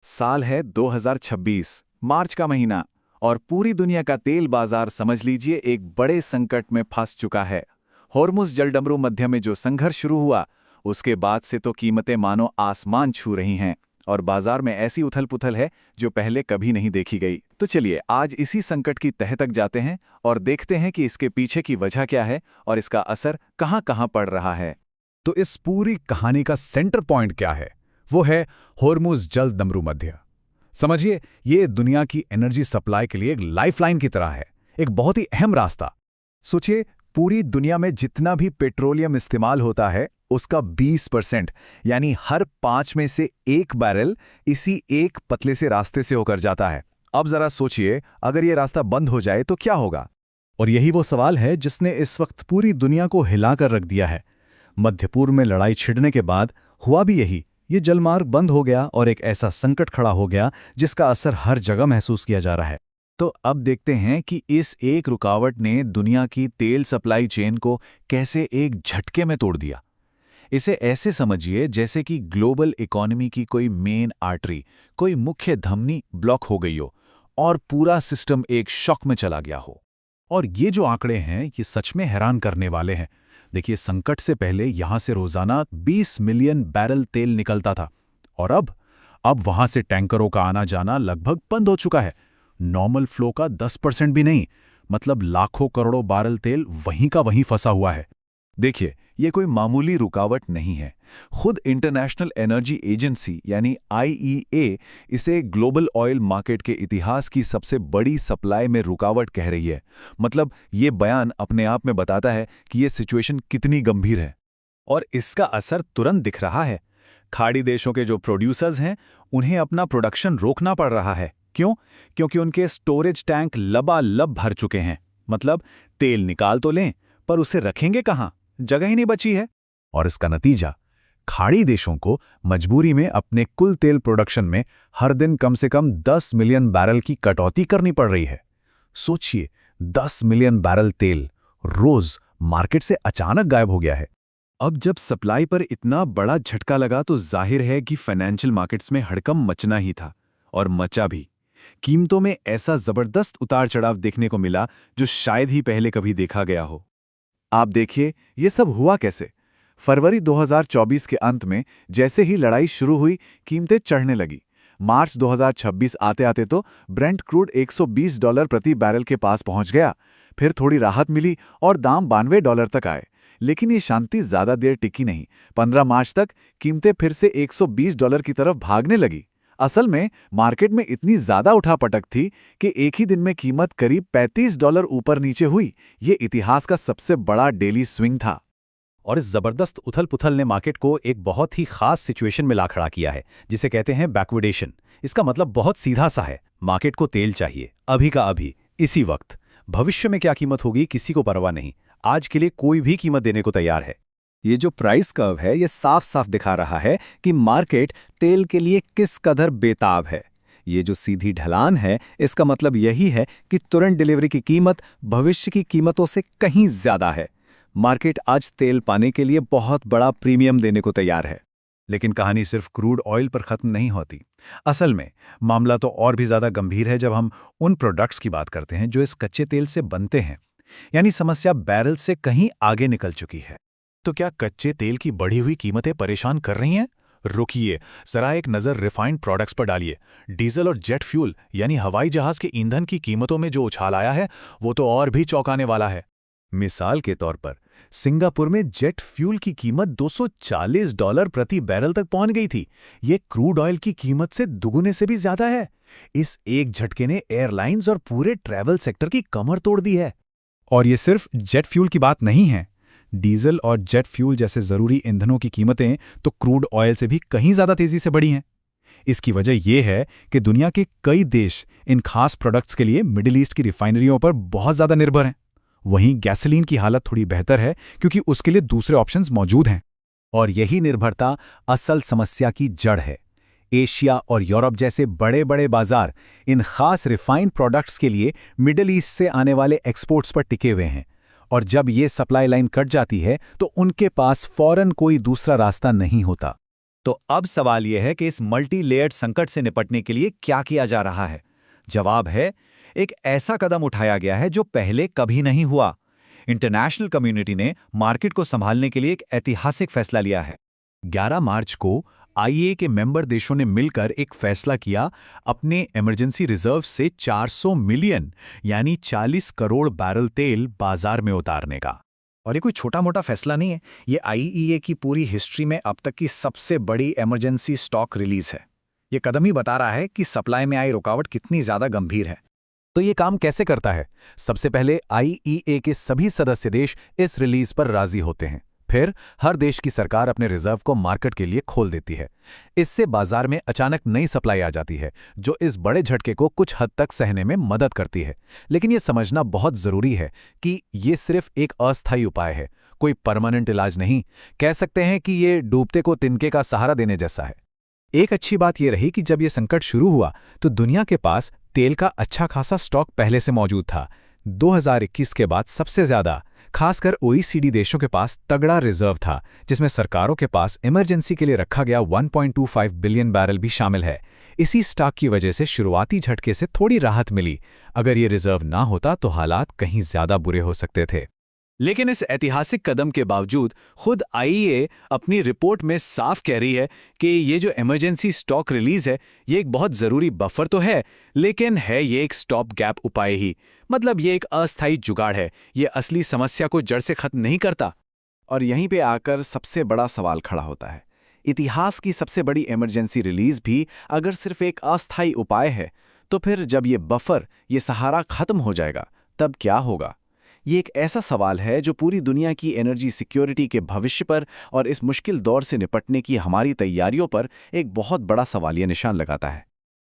साल है 2026, मार्च का महीना, और पूरी दुनिया का तेल बाजार समझ लीजिए एक बड़े संकट में फंस चुका है। होर्मुज जलडमरू मध्य में जो संघर्ष शुरू हुआ, उसके बाद से तो कीमतें मानो आसमान छू रही हैं और बाजार में ऐसी उथल-पुथल है जो पहले कभी नहीं देखी गई। तो चलिए आज इसी संकट की तह तक जाते हैं और देखते हैं कि इसके पीछे की वजह क्या है और इसका असर कहां-कहां पड़ रहा है। तो इस पूरी कहानी का सेंटर पॉइंट क्या है? वो है होर्मुज जलडमरू मध्य। समझिए, ये दुनिया की एनर्जी सप्लाई के लिए एक लाइफलाइन की तरह है, एक बहुत ही अहम रास्ता। सोचिए, पूरी दुनिया में जितना भी पेट्रोलियम इस्तेमाल होता है, उसका 20% यानी हर 5 में से 1 बैरल इसी एक पतले से रास्ते से होकर जाता है। अब जरा सोचिए, अगर ये रास्ता बंद हो जाए तो क्या होगा? और यही वो सवाल है जिसने इस वक्त पूरी दुनिया को हिलाकर रख दिया है। मध्य पूर्व में लड़ाई छिड़ने के बाद हुआ भी यही। ये जलमार्ग बंद हो गया और एक ऐसा संकट खड़ा हो गया जिसका असर हर जगह महसूस किया जा रहा है। तो अब देखते हैं कि इस एक रुकावट ने दुनिया की तेल सप्लाई चेन को कैसे एक झटके में तोड़ दिया। इसे ऐसे समझिए जैसे कि ग्लोबल इकोनॉमी की कोई मेन आर्टरी, कोई मुख्य धमनी ब्लॉक हो गई हो और पूरा सिस्टम एक शॉक में चला गया हो। और ये जो आंकड़े हैं, ये सच में हैरान करने वाले हैं। देखिए, संकट से पहले यहां से रोजाना 20 मिलियन बैरल तेल निकलता था और अब वहां से टैंकरों का आना जाना लगभग बंद हो चुका है। नॉर्मल फ्लो का 10% भी नहीं, मतलब लाखों करोड़ों बैरल तेल वहीं का वहीं फंसा हुआ है। देखिए, ये कोई मामूली रुकावट नहीं है। खुद इंटरनेशनल एनर्जी एजेंसी यानी आईईए इसे ग्लोबल ऑयल मार्केट के इतिहास की सबसे बड़ी सप्लाई में रुकावट कह रही है। मतलब ये बयान अपने आप में बताता है कि ये सिचुएशन कितनी गंभीर है। और इसका असर तुरंत दिख रहा है। खाड़ी देशों के जो प्रोड्यूसर्स हैं, उन्हें अपना प्रोडक्शन रोकना पड़ रहा है। क्यों? क्योंकि उनके स्टोरेज टैंक लबालब भर चुके हैं। मतलब तेल निकाल तो लें, पर उसे रखेंगे कहाँ? जगह ही नहीं बची है। और इसका नतीजा, खाड़ी देशों को मजबूरी में अपने कुल तेल प्रोडक्शन में हर दिन कम से कम 10 मिलियन बैरल की कटौती करनी पड़ रही है। सोचिए, 10 मिलियन बैरल तेल रोज मार्केट से अचानक गायब हो गया है। अब जब सप्लाई पर इतना बड़ा झटका लगा तो जाहिर है कि फाइनेंशियल मार्केट्स में हड़कंप मचना ही था, और मचा भी। कीमतों में ऐसा जबरदस्त उतार चढ़ाव देखने को मिला जो शायद ही पहले कभी देखा गया हो। आप देखिए, ये सब हुआ कैसे। फरवरी 2024 के अंत में जैसे ही लड़ाई शुरू हुई, कीमतें चढ़ने लगी। मार्च 2026 आते आते तो ब्रेंट क्रूड $120 प्रति बैरल के पास पहुंच गया। फिर थोड़ी राहत मिली और दाम $92 तक आए। लेकिन ये शांति ज्यादा देर टिकी नहीं। 15 मार्च तक कीमतें फिर से $120 की तरफ भागने लगी। असल में मार्केट में इतनी ज्यादा उठापटक थी कि एक ही दिन में कीमत करीब $35 ऊपर नीचे हुई। ये इतिहास का सबसे बड़ा डेली स्विंग था। और इस जबरदस्त उथल-पुथल ने मार्केट को एक बहुत ही खास सिचुएशन में ला खड़ा किया है, जिसे कहते हैं बैकवर्डेशन। इसका मतलब बहुत सीधा सा है, मार्केट को तेल चाहिए, अभी का अभी, इसी वक्त। भविष्य में क्या कीमत होगी किसी को परवाह नहीं। आज के लिए कोई भी कीमत देने को तैयार है। ये जो प्राइस कर्व है, ये साफ साफ दिखा रहा है कि मार्केट तेल के लिए किस कदर बेताब है। ये जो सीधी ढलान है, इसका मतलब यही है कि तुरंत डिलीवरी की कीमत भविष्य की कीमतों से कहीं ज्यादा है। मार्केट आज तेल पाने के लिए बहुत बड़ा प्रीमियम देने को तैयार है। लेकिन कहानी सिर्फ क्रूड ऑयल पर खत्म नहीं होती। असल में मामला तो और भी ज्यादा गंभीर है जब हम उन प्रोडक्ट्स की बात करते हैं जो इस कच्चे तेल से बनते हैं। यानी समस्या बैरल से कहीं आगे निकल चुकी है। तो क्या कच्चे तेल की बढ़ी हुई कीमतें परेशान कर रही हैं? रुकिए, जरा एक नज़र रिफाइंड प्रोडक्ट्स पर डालिए। डीजल और जेट फ्यूल यानी हवाई जहाज के ईंधन की कीमतों में जो उछाल आया है, वो तो और भी चौंकाने वाला है। मिसाल के तौर पर सिंगापुर में जेट फ्यूल की कीमत $240 प्रति बैरल तक पहुंच गई थी। ये क्रूड ऑयल की कीमत से दुगुने से भी ज्यादा है। इस एक झटके ने एयरलाइंस और पूरे ट्रैवल सेक्टर की कमर तोड़ दी है। और ये सिर्फ जेट फ्यूल की बात नहीं है। डीजल और जेट फ्यूल जैसे जरूरी ईंधनों की कीमतें तो क्रूड ऑयल से भी कहीं ज्यादा तेजी से बढ़ी हैं। इसकी वजह यह है कि दुनिया के कई देश इन खास प्रोडक्ट्स के लिए मिडिल ईस्ट की रिफाइनरियों पर बहुत ज्यादा निर्भर हैं। वहीं गैसोलीन की हालत थोड़ी बेहतर है क्योंकि उसके लिए दूसरे ऑप्शंस मौजूद हैं। और यही निर्भरता असल समस्या की जड़ है। एशिया और यूरोप जैसे बड़े बड़े बाजार इन खास रिफाइंड प्रोडक्ट्स के लिए मिडिल ईस्ट से आने वाले एक्सपोर्ट्स पर टिके हुए हैं। और जब ये सप्लाई लाइन कट जाती है तो उनके पास फौरन कोई दूसरा रास्ता नहीं होता। तो अब सवाल यह है कि इस मल्टी लेयर्ड संकट से निपटने के लिए क्या किया जा रहा है? जवाब है, एक ऐसा कदम उठाया गया है जो पहले कभी नहीं हुआ। इंटरनेशनल कम्युनिटी ने मार्केट को संभालने के लिए एक ऐतिहासिक फैसला लिया है। 11 मार्च को आईईए के मेंबर देशों ने मिलकर एक फैसला किया अपने इमरजेंसी रिजर्व से 400 मिलियन यानी 40 करोड़ बैरल तेल बाजार में उतारने का। और ये कोई छोटा मोटा फैसला नहीं है, ये आईईए की पूरी हिस्ट्री में अब तक की सबसे बड़ी इमरजेंसी स्टॉक रिलीज है। ये कदम ही बता रहा है कि सप्लाई में आई रुकावट कितनी ज्यादा गंभीर है। तो ये काम कैसे करता है? सबसे पहले आईईए के सभी सदस्य देश इस रिलीज पर राजी होते हैं। फिर हर देश की सरकार अपने रिजर्व को मार्केट के लिए खोल देती है। इससे बाजार में अचानक नई सप्लाई आ जाती है, जो इस बड़े झटके को कुछ हद तक सहने में मदद करती है। लेकिन यह समझना बहुत जरूरी है कि ये सिर्फ एक अस्थायी उपाय है, कोई परमानेंट इलाज नहीं। कह सकते हैं कि ये डूबते को तिनके का सहारा देने जैसा है। एक अच्छी बात यह रही कि जब यह संकट शुरू हुआ तो दुनिया के पास तेल का अच्छा खासा स्टॉक पहले से मौजूद था। 2021 के बाद सबसे ज्यादा, खासकर ओईसीडी देशों के पास तगड़ा रिजर्व था, जिसमें सरकारों के पास इमरजेंसी के लिए रखा गया 1.25 बिलियन बैरल भी शामिल है। इसी स्टॉक की वजह से शुरुआती झटके से थोड़ी राहत मिली। अगर ये रिजर्व ना होता तो हालात कहीं ज्यादा बुरे हो सकते थे। लेकिन इस ऐतिहासिक कदम के बावजूद खुद आईईए अपनी रिपोर्ट में साफ कह रही है कि ये जो इमरजेंसी स्टॉक रिलीज है, ये एक बहुत ज़रूरी बफर तो है, लेकिन है ये एक स्टॉप गैप उपाय ही। मतलब ये एक अस्थायी जुगाड़ है, ये असली समस्या को जड़ से खत्म नहीं करता। और यहीं पे आकर सबसे बड़ा सवाल खड़ा होता है। इतिहास की सबसे बड़ी इमरजेंसी रिलीज भी अगर सिर्फ एक अस्थायी उपाय है, तो फिर जब ये बफर, ये सहारा खत्म हो जाएगा, तब क्या होगा? ये एक ऐसा सवाल है जो पूरी दुनिया की एनर्जी सिक्योरिटी के भविष्य पर और इस मुश्किल दौर से निपटने की हमारी तैयारियों पर एक बहुत बड़ा सवालिया निशान लगाता है।